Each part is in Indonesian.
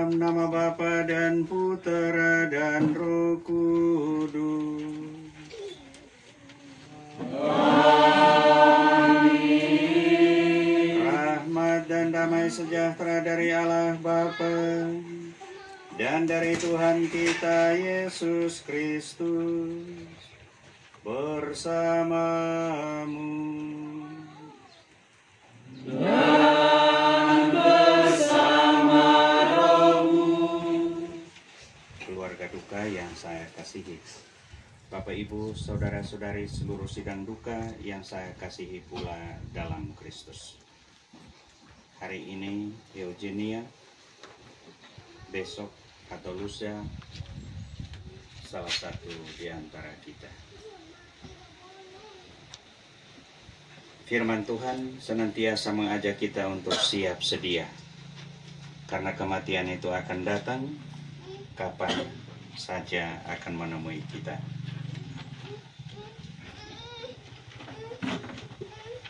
Dalam nama Bapa dan Putera dan Roh Kudus. Amin. Rahmat dan damai sejahtera dari Allah Bapa dan dari Tuhan kita Yesus Kristus bersamamu. Dan bersama rohmu. Keluarga duka yang saya kasihi, Bapak Ibu, saudara-saudari seluruh sidang duka yang saya kasihi pula dalam Kristus. Hari ini Eugenia, besok atau lusa salah satu di antara kita. Firman Tuhan senantiasa mengajak kita untuk siap sedia, karena kematian itu akan datang kapan saja akan menemui kita.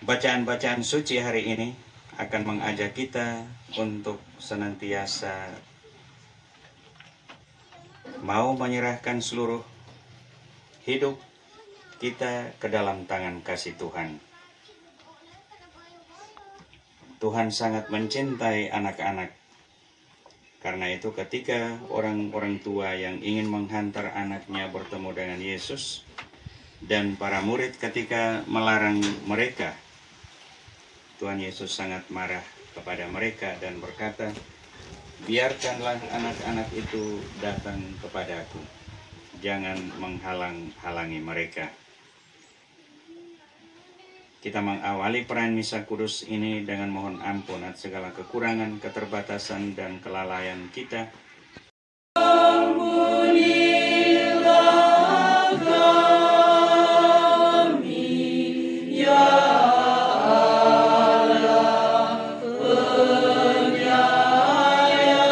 Bacaan-bacaan suci hari ini akan mengajak kita untuk senantiasa mau menyerahkan seluruh hidup kita ke dalam tangan kasih Tuhan. Tuhan sangat mencintai anak-anak. Karena itu ketika orang-orang tua yang ingin menghantar anaknya bertemu dengan Yesus, dan para murid ketika melarang mereka, Tuhan Yesus sangat marah kepada mereka dan berkata, biarkanlah anak-anak itu datang kepadaku, jangan menghalang-halangi mereka. Kita mengawali perayaan Misa Kudus ini dengan mohon ampun atas segala kekurangan, keterbatasan, dan kelalaian kita. Ampunilah kami, ya Allah penyayang.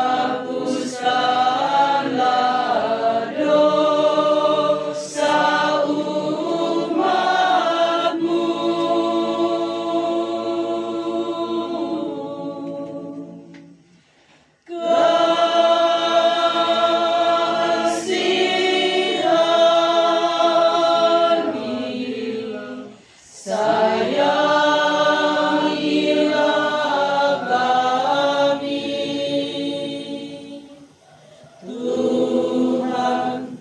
Hapuskanlah dosa umat-Mu. Kasihanilah, sayangilah kami. Tuhan,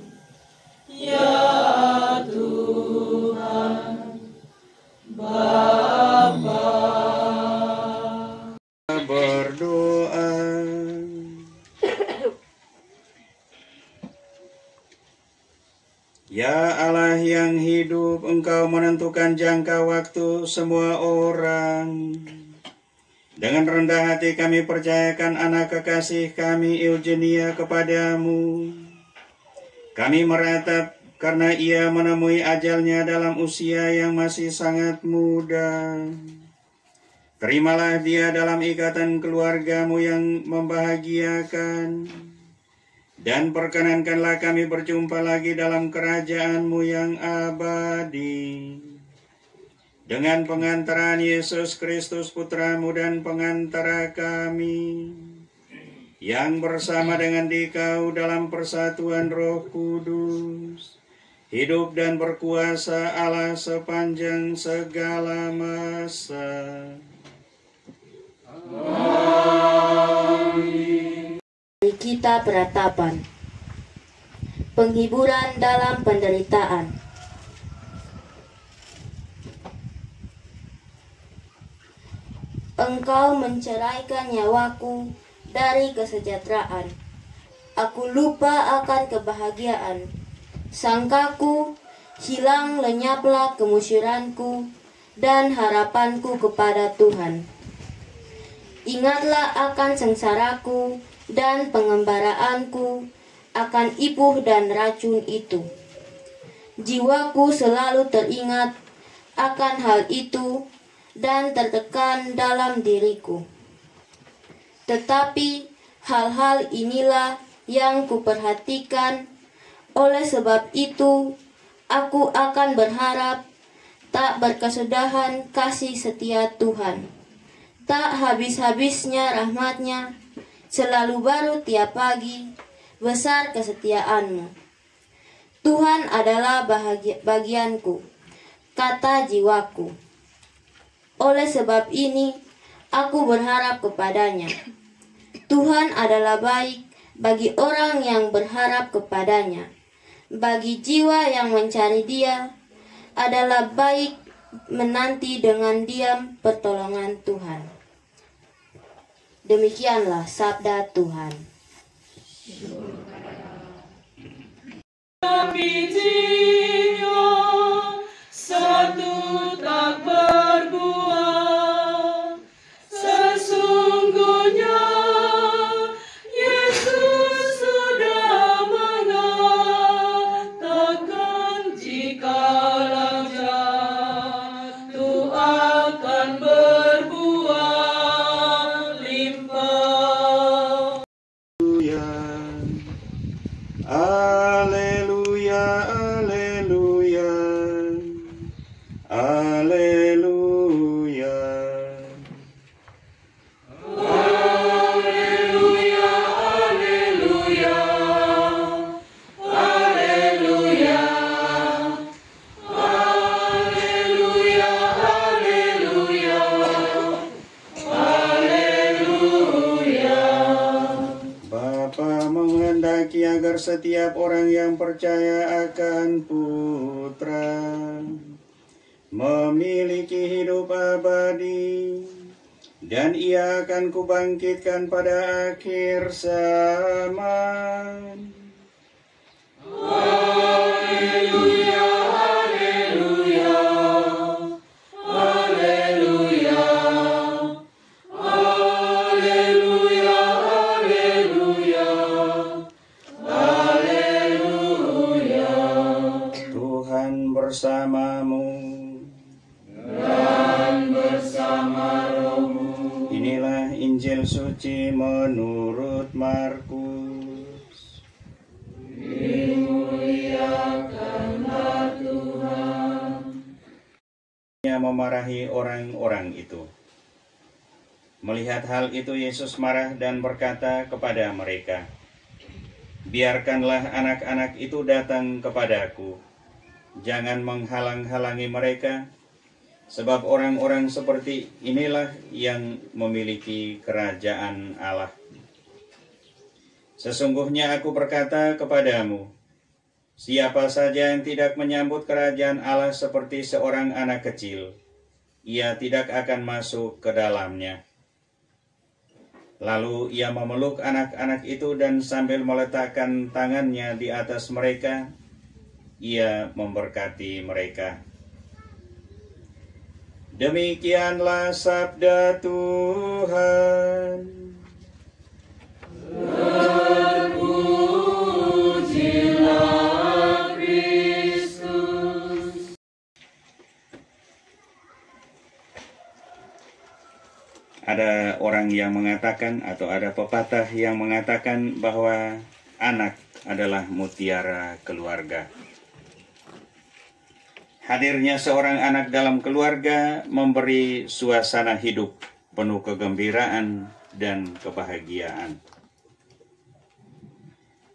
ya Tuhan, Bapa. Berdoa. Ya Allah yang hidup, Engkau menentukan jangka waktu semua orang. Dengan rendah hati kami percayakan anak kekasih kami Eugenia kepadamu. Kami meratap karena ia menemui ajalnya dalam usia yang masih sangat muda. Terimalah dia dalam ikatan keluargamu yang membahagiakan. Dan perkenankanlah kami berjumpa lagi dalam kerajaan-Mu yang abadi. Dengan pengantaran Yesus Kristus Putra-Mu dan pengantara kami, yang bersama dengan Dikau dalam persatuan Roh Kudus, hidup dan berkuasa Allah sepanjang segala masa. Amin. Kita beratapan. Penghiburan dalam penderitaan. Engkau menceraikan nyawaku dari kesejahteraan. Aku lupa akan kebahagiaan. Sangkaku hilang lenyaplah kemusyiranku dan harapanku kepada Tuhan. Ingatlah akan sengsaraku dan pengembaraanku, akan ipuh dan racun itu. Jiwaku selalu teringat akan hal itu dan tertekan dalam diriku. Tetapi hal-hal inilah yang kuperhatikan, oleh sebab itu aku akan berharap tak berkesudahan kasih setia Tuhan. Tak habis-habisnya rahmat-Nya, selalu baru tiap pagi, besar kesetiaan-Mu. Tuhan adalah bagianku, kata jiwaku. Oleh sebab ini, aku berharap kepada-Nya. Tuhan adalah baik bagi orang yang berharap kepada-Nya. Bagi jiwa yang mencari Dia, adalah baik menanti dengan diam pertolongan Tuhan. Demikianlah sabda Tuhan. Bijinya satu tak berbuah, sesungguhnya Yesus sudah mengatakan jikalau jatuh akan berbuah limpah. Haleluya, haleluya, haleluya. Haleluya, haleluya, haleluya, haleluya, haleluya, haleluya. Bapa menghendaki agar setiap orang yang percaya akan Putra memiliki hidup abadi, dan Ia akan kubangkitkan pada akhir zaman. Haleluya, haleluya, haleluya, haleluya, haleluya, haleluya. Tuhan bersamamu. Dan bersama rohmu. Inilah Injil suci menurut Markus. Dimuliakanlah Tuhan. Ia memarahi orang-orang itu. Melihat hal itu, Yesus marah dan berkata kepada mereka, "Biarkanlah anak-anak itu datang kepadaku. Jangan menghalang-halangi mereka, sebab orang-orang seperti inilah yang memiliki kerajaan Allah. Sesungguhnya aku berkata kepadamu, siapa saja yang tidak menyambut kerajaan Allah seperti seorang anak kecil, ia tidak akan masuk ke dalamnya." Lalu ia memeluk anak-anak itu dan sambil meletakkan tangannya di atas mereka, ia memberkati mereka. Demikianlah sabda Tuhan. Terpujilah Kristus. Ada orang yang mengatakan atau ada pepatah yang mengatakan bahwa anak adalah mutiara keluarga. Hadirnya seorang anak dalam keluarga memberi suasana hidup penuh kegembiraan dan kebahagiaan.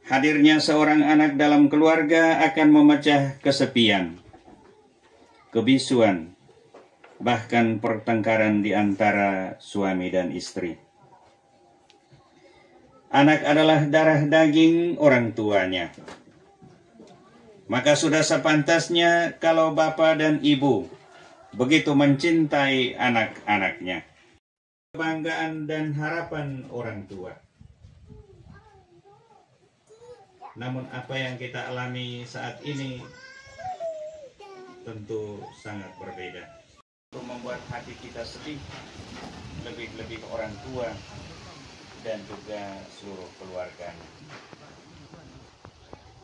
Hadirnya seorang anak dalam keluarga akan memecah kesepian, kebisuan, bahkan pertengkaran di antara suami dan istri. Anak adalah darah daging orang tuanya. Maka sudah sepantasnya kalau bapa dan ibu begitu mencintai anak-anaknya. Kebanggaan dan harapan orang tua. Namun apa yang kita alami saat ini tentu sangat berbeda. Untuk membuat hati kita sedih, lebih-lebih orang tua dan juga seluruh keluarga.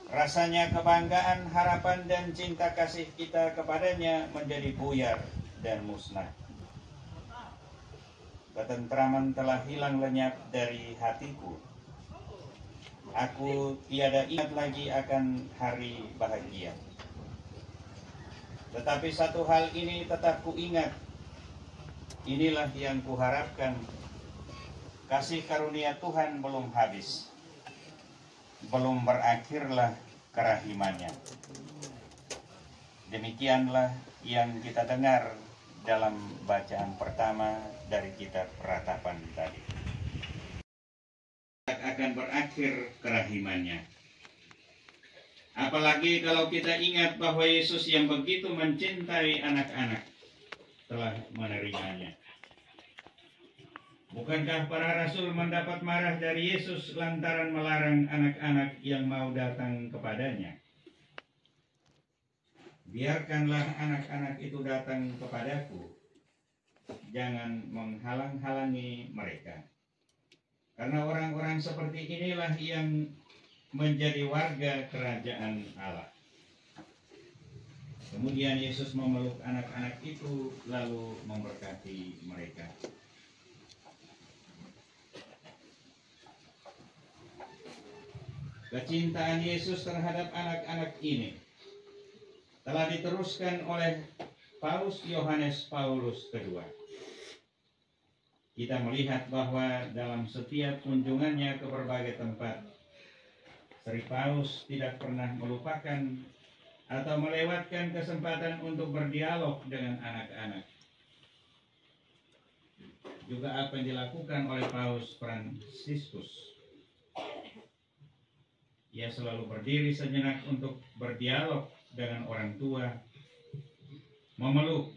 Rasanya kebanggaan, harapan, dan cinta kasih kita kepadanya menjadi buyar dan musnah. Ketentraman telah hilang lenyap dari hatiku. Aku tiada ingat lagi akan hari bahagia. Tetapi satu hal ini tetap kuingat, inilah yang kuharapkan, kasih karunia Tuhan belum habis, belum berakhirlah kerahimannya. Demikianlah yang kita dengar dalam bacaan pertama dari kitab Ratapan tadi. Akan berakhir kerahimannya. Apalagi kalau kita ingat bahwa Yesus yang begitu mencintai anak-anak telah menerimanya. Bukankah para rasul mendapat marah dari Yesus lantaran melarang anak-anak yang mau datang kepadanya? Biarkanlah anak-anak itu datang kepadaku, jangan menghalang-halangi mereka. Karena orang-orang seperti inilah yang menjadi warga kerajaan Allah. Kemudian Yesus memeluk anak-anak itu lalu memberkati mereka. Kecintaan Yesus terhadap anak-anak ini telah diteruskan oleh Paus Yohanes Paulus II. Kita melihat bahwa dalam setiap kunjungannya ke berbagai tempat, Sri Paus tidak pernah melupakan atau melewatkan kesempatan untuk berdialog dengan anak-anak. Juga apa yang dilakukan oleh Paus Fransiskus. Ia selalu berdiri sejenak untuk berdialog dengan orang tua, memeluk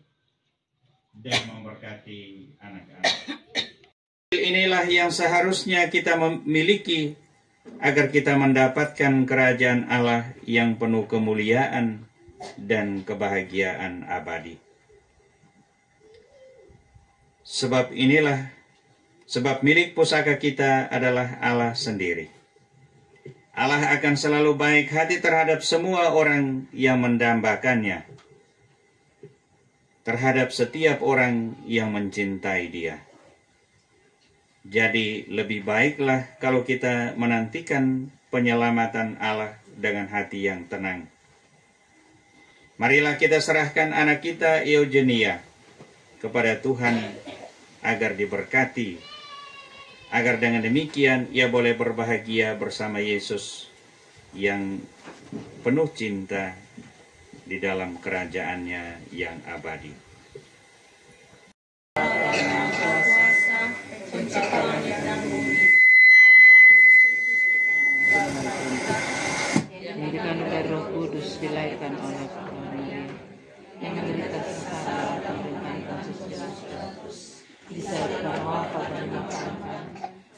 dan memberkati anak-anak. Inilah yang seharusnya kita miliki agar kita mendapatkan kerajaan Allah yang penuh kemuliaan dan kebahagiaan abadi. Sebab milik pusaka kita adalah Allah sendiri. Allah akan selalu baik hati terhadap semua orang yang mendambakannya, terhadap setiap orang yang mencintai Dia. Jadi lebih baiklah kalau kita menantikan penyelamatan Allah dengan hati yang tenang. Marilah kita serahkan anak kita Eugenia kepada Tuhan agar diberkati, agar dengan demikian ia boleh berbahagia bersama Yesus yang penuh cinta di dalam kerajaannya yang abadi. Diberikan oleh Roh Kudus, dilahirkan oleh Maria, yang menderita sengsara pemerintahan Yesus Kristus, disalibkan wafat dan dimakamkan,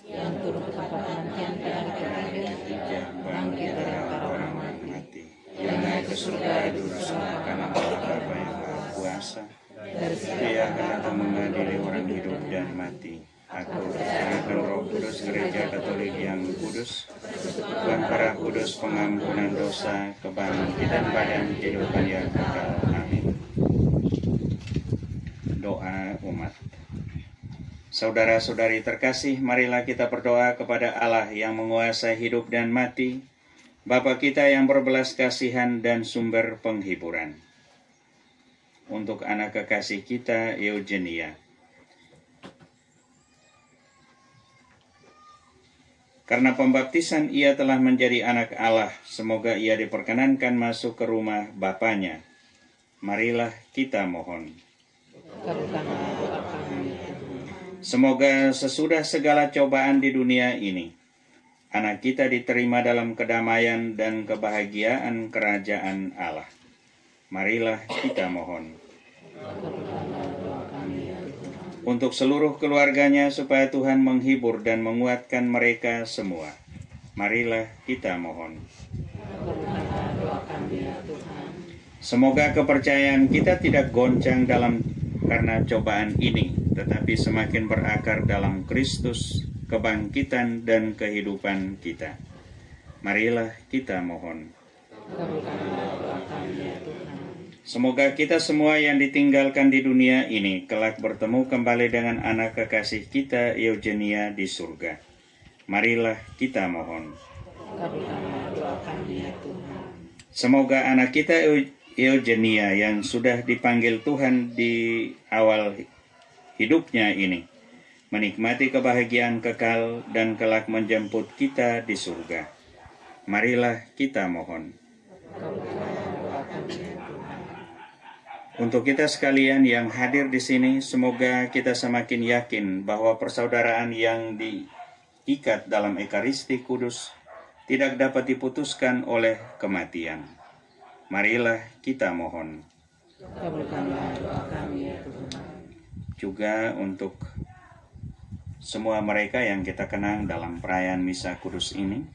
yang turun ke tempat penantian di hari ketiga, bangkit dari antara orang mati, yang naik ke surga duduk bersama kanan Allah Bapa yang Maha Kuasa. Dari Dia akan datang mengadili orang hidup dan mati. Aku percayakan Roh Kudus, Gereja Katolik yang kudus, Bangkara kudus, pengampunan dosa, kebangkitan badan, kehidupan yang kekal. Amin. Doa umat. Saudara-saudari terkasih, marilah kita berdoa kepada Allah yang menguasai hidup dan mati, Bapa kita yang berbelas kasihan dan sumber penghiburan. Untuk anak kekasih kita, Eugenia. Karena pembaptisan ia telah menjadi anak Allah, semoga ia diperkenankan masuk ke rumah Bapanya. Marilah kita mohon. Semoga sesudah segala cobaan di dunia ini, anak kita diterima dalam kedamaian dan kebahagiaan kerajaan Allah. Marilah kita mohon. Untuk seluruh keluarganya supaya Tuhan menghibur dan menguatkan mereka semua. Marilah kita mohon. Semoga kepercayaan kita tidak goncang karena cobaan ini, tetapi semakin berakar dalam Kristus, kebangkitan dan kehidupan kita. Marilah kita mohon. Semoga kita semua yang ditinggalkan di dunia ini kelak bertemu kembali dengan anak kekasih kita Eugenia di surga. Marilah kita mohon. Semoga anak kita Eugenia yang sudah dipanggil Tuhan di awal hidupnya ini, menikmati kebahagiaan kekal dan kelak menjemput kita di surga. Marilah kita mohon. Untuk kita sekalian yang hadir di sini, semoga kita semakin yakin bahwa persaudaraan yang diikat dalam Ekaristi Kudus tidak dapat diputuskan oleh kematian. Marilah kita mohon. Kabulkanlah doa kami ya Tuhan. Juga untuk semua mereka yang kita kenang dalam perayaan Misa Kudus ini,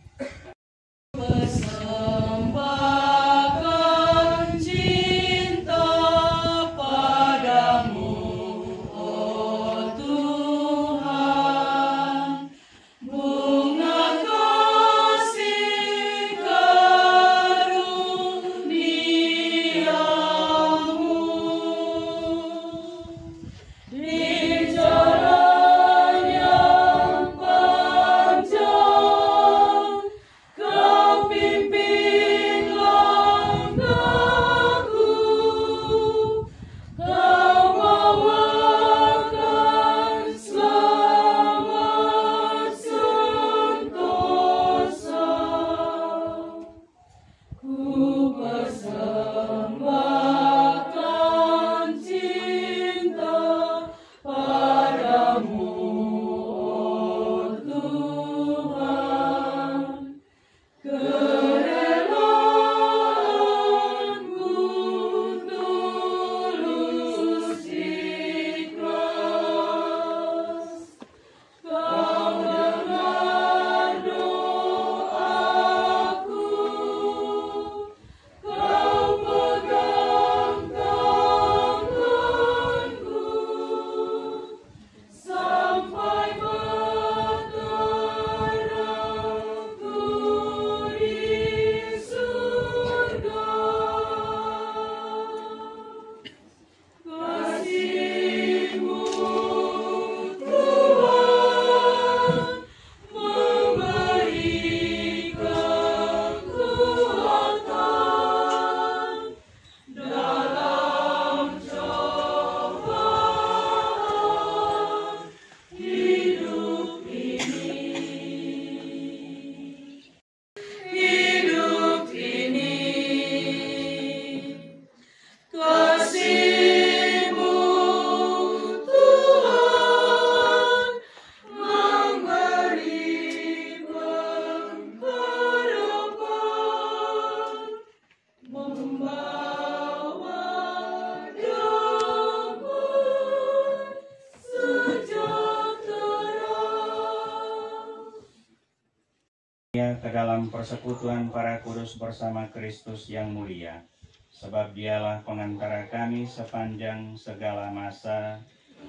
ke dalam persekutuan para kudus bersama Kristus yang mulia, sebab dialah pengantara kami sepanjang segala masa.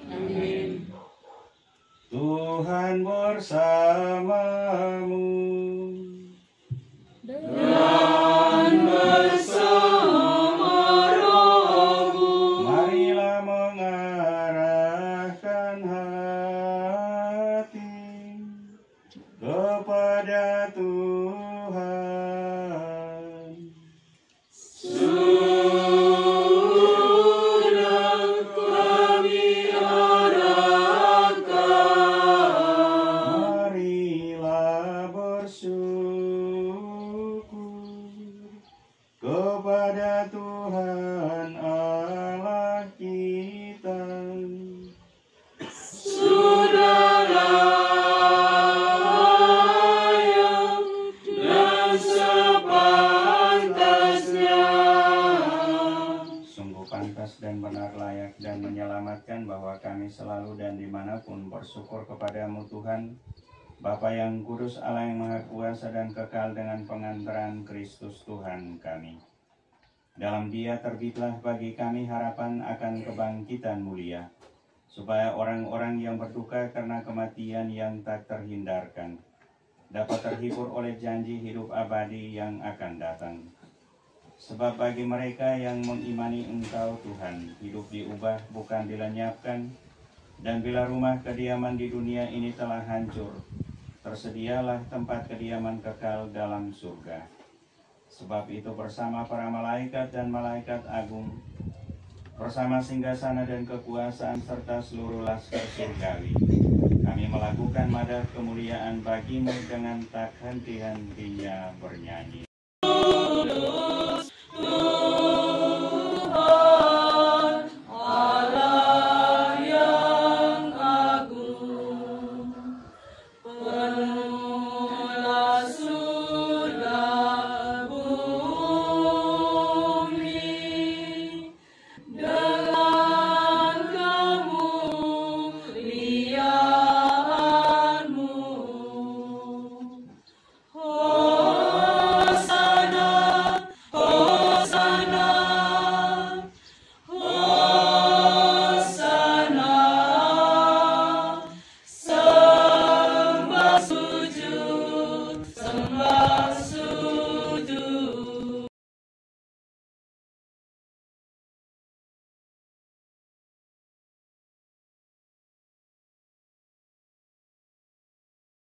Amin. Tuhan bersamamu. Dan bersama rohmu. Marilah mengarahkan hati kepada Tuhan. Sudah kami arahkan. Marilah bersyukur kepada Tuhan Allah kita. Sudah layak dan sepantasnya. Sungguh pantas dan benar, layak dan menyelamatkan bahwa kami selalu dan dimanapun bersyukur kepadamu Tuhan, Bapa yang kudus, Allah yang maha kuasa dan kekal, dengan pengantaran Kristus Tuhan kami. Dalam Dia terbitlah bagi kami harapan akan kebangkitan mulia, supaya orang-orang yang berduka karena kematian yang tak terhindarkan dapat terhibur oleh janji hidup abadi yang akan datang. Sebab bagi mereka yang mengimani Engkau Tuhan, hidup diubah bukan dilenyapkan, dan bila rumah kediaman di dunia ini telah hancur, tersedialah tempat kediaman kekal dalam surga. Sebab itu bersama para malaikat dan malaikat agung, bersama singgasana dan kekuasaan serta seluruh laskar surgawi. Kami melakukan madat kemuliaan bagimu dengan tak henti-hentinya bernyanyi.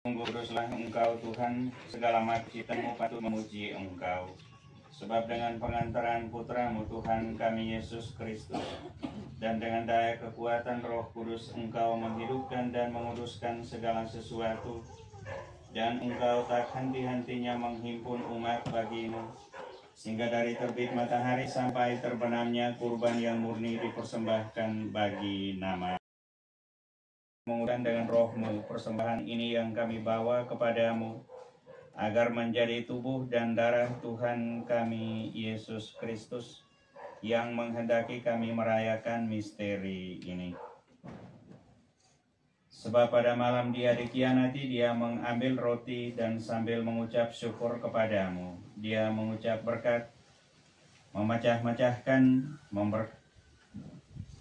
Kuduslah Engkau Tuhan, segala makhluk patut memuji Engkau. Sebab dengan pengantaran Putra-Mu Tuhan kami Yesus Kristus, dan dengan daya kekuatan Roh Kudus Engkau menghidupkan dan menguduskan segala sesuatu, dan Engkau tak henti-hentinya menghimpun umat bagimu, sehingga dari terbit matahari sampai terbenamnya kurban yang murni dipersembahkan bagi nama. Mengudang dengan roh-Mu persembahan ini yang kami bawa kepadamu, agar menjadi tubuh dan darah Tuhan kami Yesus Kristus, yang menghendaki kami merayakan misteri ini. Sebab pada malam Dia dikhianati, Dia mengambil roti dan sambil mengucap syukur kepadamu, Dia mengucap berkat, memecah-mecahkan,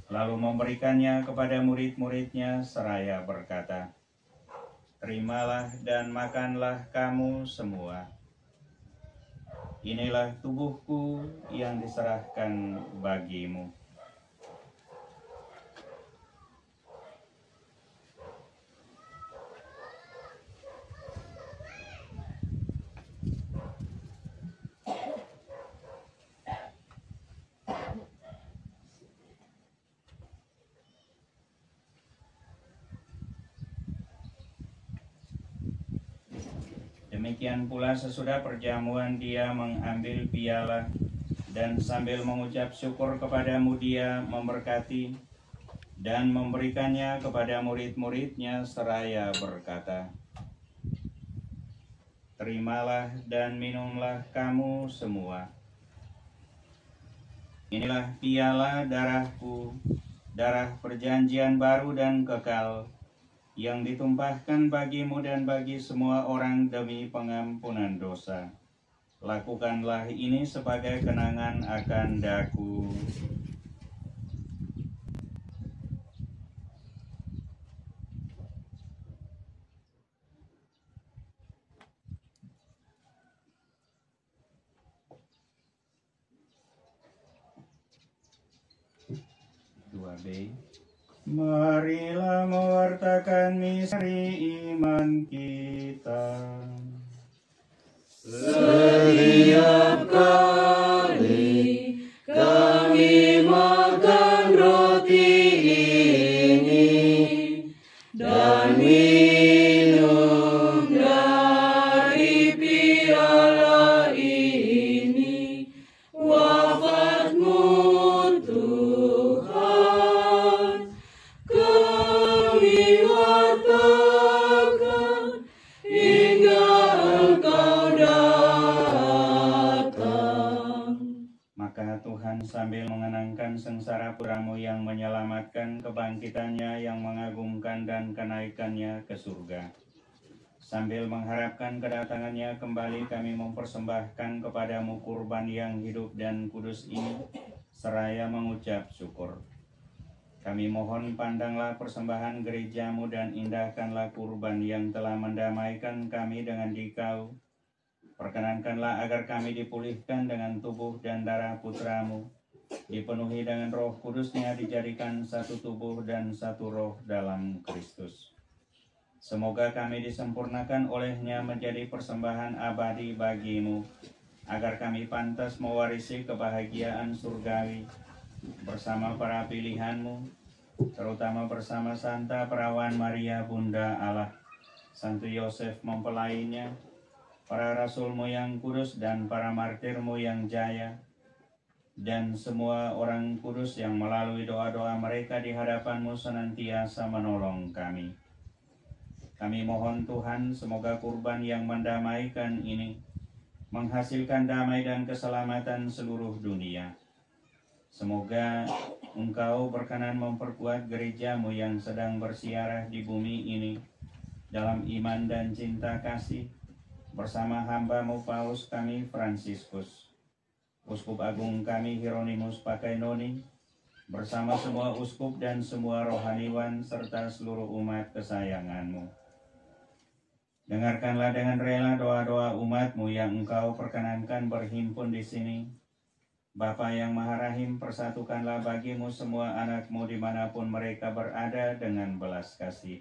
lalu memberikannya kepada murid-muridnya seraya berkata, "Terimalah dan makanlah kamu semua. Inilah tubuhku yang diserahkan bagimu." Demikian pula sesudah perjamuan Dia mengambil piala dan sambil mengucap syukur kepadamu Dia memberkati dan memberikannya kepada murid-muridnya seraya berkata, "Terimalah dan minumlah kamu semua. Inilah piala darahku, darah perjanjian baru dan kekal, yang ditumpahkan bagimu dan bagi semua orang demi pengampunan dosa. Lakukanlah ini sebagai kenangan akan daku." Marilah mewartakan misteri iman kita. Setiap kali kami makan roti ini dan minum dari piala ini, wafat-Mu Tuhan kami wartakan hingga Engkau datang. Maka Tuhan sambil mengenangkan sengsara Putra-Mu yang menyelamatkan, kebangkitannya yang mengagumkan dan kenaikannya ke surga, sambil mengharapkan kedatangannya kembali, kami mempersembahkan kepadamu kurban yang hidup dan kudus ini seraya mengucap syukur. Kami mohon pandanglah persembahan gereja-Mu dan indahkanlah kurban yang telah mendamaikan kami dengan Dikau. Perkenankanlah agar kami dipulihkan dengan tubuh dan darah Putra-Mu, dipenuhi dengan Roh Kudus-Nya, dijadikan satu tubuh dan satu roh dalam Kristus. Semoga kami disempurnakan oleh-Nya menjadi persembahan abadi bagi-Mu, agar kami pantas mewarisi kebahagiaan surgawi bersama para pilihan-Mu, terutama bersama Santa Perawan Maria Bunda Allah, Santo Yosef mempelainya, para rasul-Mu yang kudus dan para martir-Mu yang jaya, dan semua orang kudus yang melalui doa-doa mereka di hadapan-Mu senantiasa menolong kami. Kami mohon Tuhan, semoga kurban yang mendamaikan ini menghasilkan damai dan keselamatan seluruh dunia. Semoga Engkau berkenan memperkuat gereja-Mu yang sedang bersiarah di bumi ini dalam iman dan cinta kasih, bersama hamba-Mu Paus kami Fransiskus, Uskup Agung kami Hieronymus Pakainoni, bersama semua uskup dan semua rohaniwan serta seluruh umat kesayangan-Mu. Dengarkanlah dengan rela doa-doa umat-Mu yang Engkau perkenankan berhimpun di sini. Bapa yang Maha Rahim, persatukanlah bagi-Mu semua anak-Mu dimanapun mereka berada dengan belas kasih.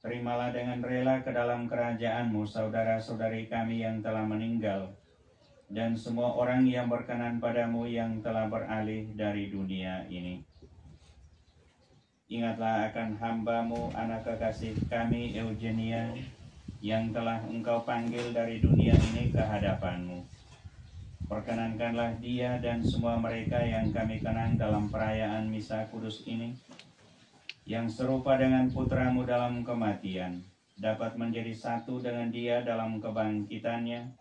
Terimalah dengan rela ke dalam kerajaan-Mu saudara-saudari kami yang telah meninggal, dan semua orang yang berkenan padamu yang telah beralih dari dunia ini. Ingatlah akan hamba-Mu, anak kekasih kami Eugenia, yang telah Engkau panggil dari dunia ini ke hadapan-Mu. Perkenankanlah dia dan semua mereka yang kami kenang dalam perayaan Misa Kudus ini, yang serupa dengan putra-Mu dalam kematian, dapat menjadi satu dengan dia dalam kebangkitannya,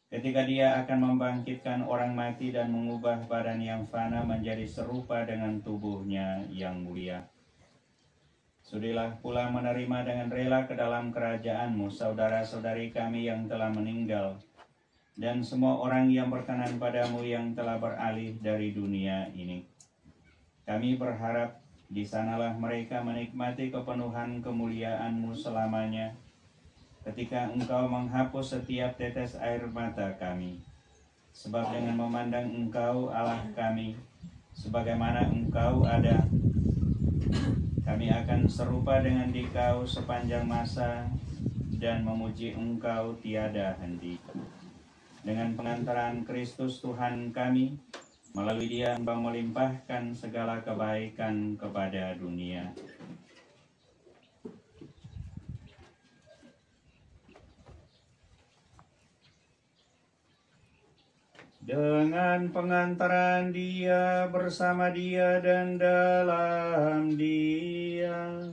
ketika dia akan membangkitkan orang mati dan mengubah badan yang fana menjadi serupa dengan tubuhnya yang mulia. Sudilah pula menerima dengan rela ke dalam kerajaan-Mu saudara-saudari kami yang telah meninggal, dan semua orang yang berkenan padamu yang telah beralih dari dunia ini. Kami berharap di sanalah mereka menikmati kepenuhan kemuliaan-Mu selamanya, ketika Engkau menghapus setiap tetes air mata kami. Sebab dengan memandang Engkau Allah kami, sebagaimana Engkau ada, kami akan serupa dengan Dikau sepanjang masa dan memuji Engkau tiada henti. Dengan pengantaran Kristus Tuhan kami, melalui Dia Engkau melimpahkan segala kebaikan kepada dunia. Dengan pengantaran Dia, bersama Dia, dan dalam Dia,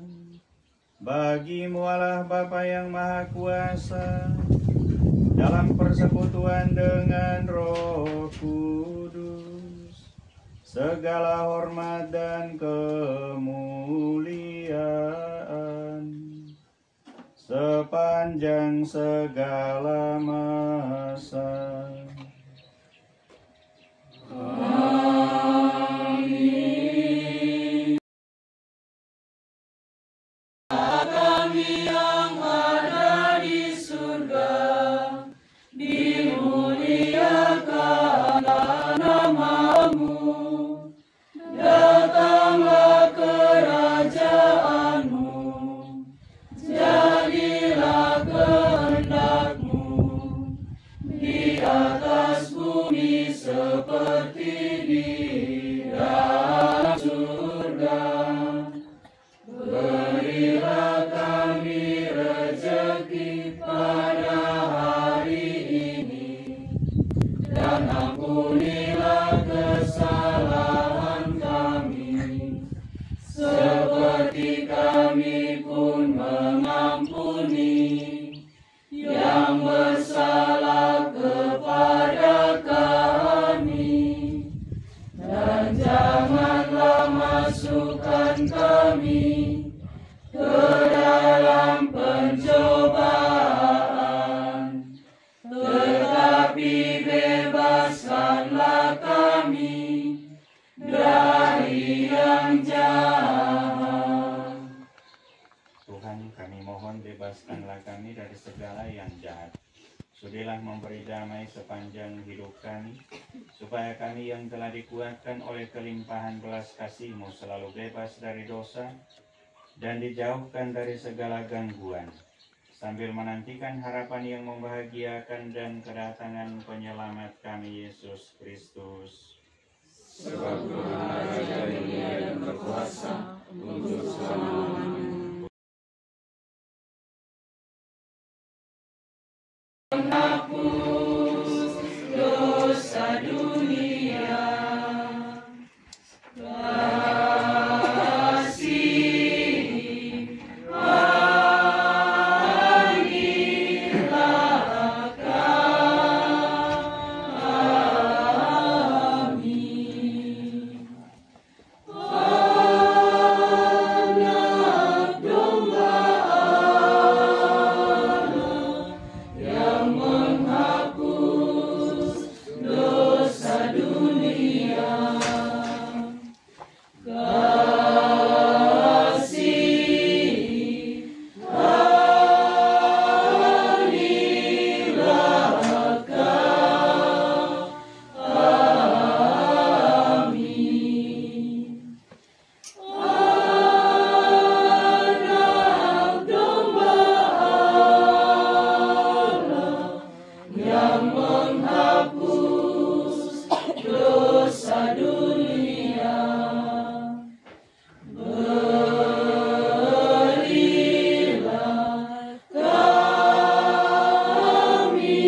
bagi-Mu Allah Bapa yang Maha Kuasa, dalam persekutuan dengan Roh Kudus, segala hormat dan kemuliaan sepanjang segala masa. Amin. Kami yang ada di surga, dimuliakanlah nama-Mu, datanglah kerajaan-Mu, jadilah kehendak-Mu di atas bumi seperti di dalam surga. Berilah kami rezeki pada hari ini, dan ampunilah kesalahan kami, seperti kami pun mengampuni yang bersalah kepada kami. Dan janganlah masukkan kami ke dalam pencobaan, tetapi bebaskanlah kami dari yang jahat. Tuhan, kami mohon bebaskanlah kami dari segala yang jahat. Sudilah memberi damai sepanjang hidup kami, supaya kami yang telah dikuatkan oleh kelimpahan belas kasih-Mu selalu bebas dari dosa dan dijauhkan dari segala gangguan, sambil menantikan harapan yang membahagiakan dan kedatangan penyelamat kami, Yesus Kristus. sebab raja dunia dan berkuasa untuk selama-lamanya. Menghapus dosa dunia, kasih anugerah kami. Anak domba Allah yang menghapus dosa dunia, kasih anugerah kami. Anak domba Allah yang menghapus dosa dunia, berilah kami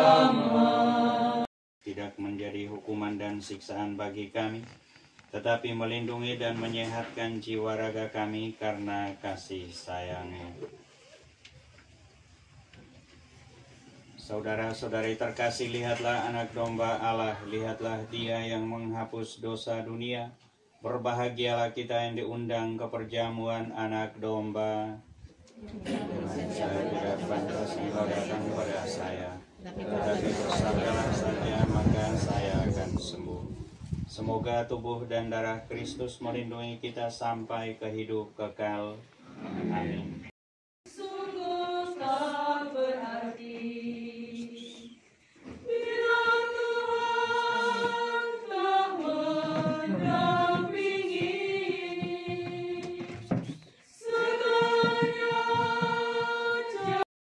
rahmat. Tidak menjadi hukuman dan siksaan bagi kami, tetapi melindungi dan menyehatkan jiwa raga kami karena kasih sayang-Mu. Saudara-saudari terkasih, lihatlah anak domba Allah, lihatlah Dia yang menghapus dosa dunia. Berbahagialah kita yang diundang ke perjamuan anak domba. Saya tidak pantas Engkau datang kepada saya, tetapi bersabdalah saja maka saya akan sembuh. Semoga tubuh dan darah Kristus melindungi kita sampai ke hidup kekal. Amin. Sungguh tak berarti bila Tuhan telah mendampingi segalanya,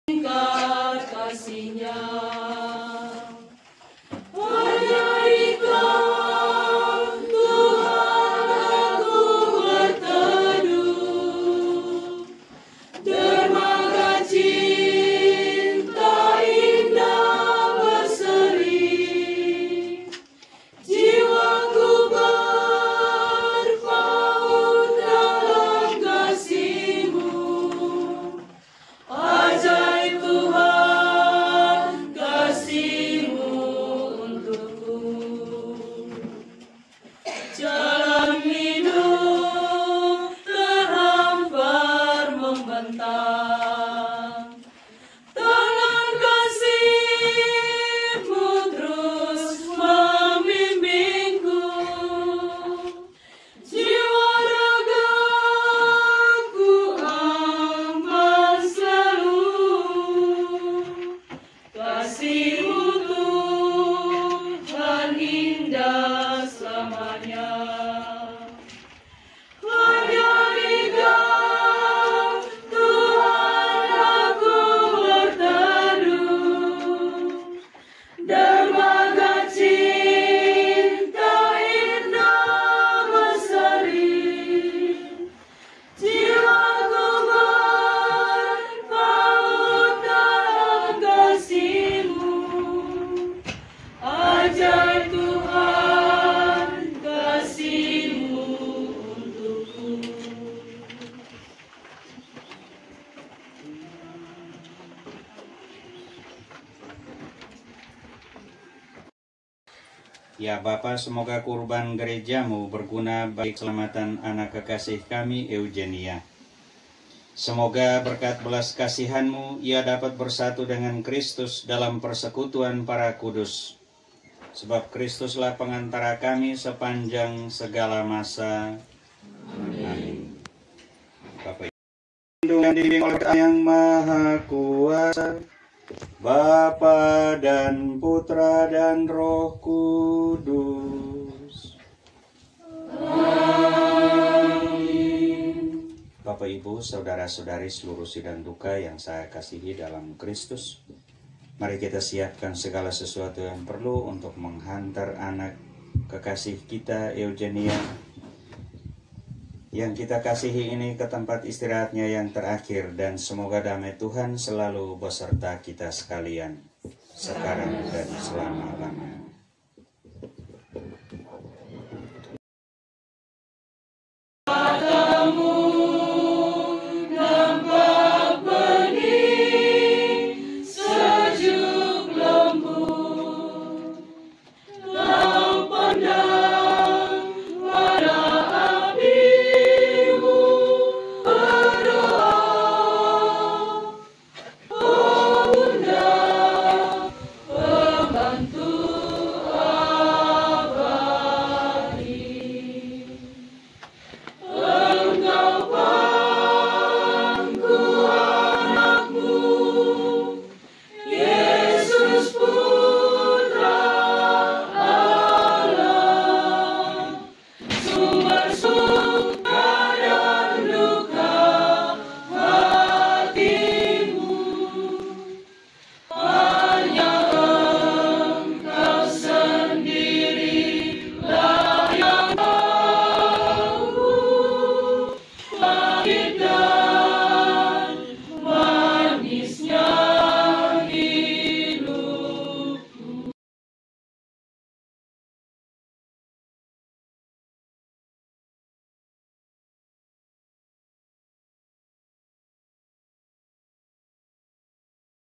tingkat kasih-Nya. Hanya Engkau Tuhan aku berteduh, dermaga cinta indah berseri, jiwaku berpaut dalam kasih-Mu. Ajaib Tuhan kasih-Mu untukku. Jalan hidup terhampar membentang, tangan kasih-Mu terus membimbingku. Jiwa ragaku aman selalu, kasih-Mu Tuhan indah selamanya. Hanya Engkau Tuhan aku berteduh, dermaga cinta indah berseri, jiwaku berpaut dalam kasih-Mu. Ajaib Tuhan kasih-Mu untukku. Ya Bapa, semoga kurban gereja-Mu berguna bagi keselamatan anak kekasih kami Eugenia. Semoga berkat belas kasihan-Mu ia dapat bersatu dengan Kristus dalam persekutuan para kudus. Sebab Kristuslah pengantara kami sepanjang segala masa. Amin. Bapak dan dibimbing oleh Allah yang Maha Kuasa, Bapa dan Putra dan Roh Kudus. Amin. Bapak, Ibu, saudara-saudari seluruh sidang duka yang saya kasihi dalam Kristus, Mari kita siapkan segala sesuatu yang perlu untuk menghantar anak kekasih kita Eugenia yang kita kasihi ini ke tempat istirahatnya yang terakhir, dan semoga damai Tuhan selalu beserta kita sekalian sekarang dan selama-lamanya.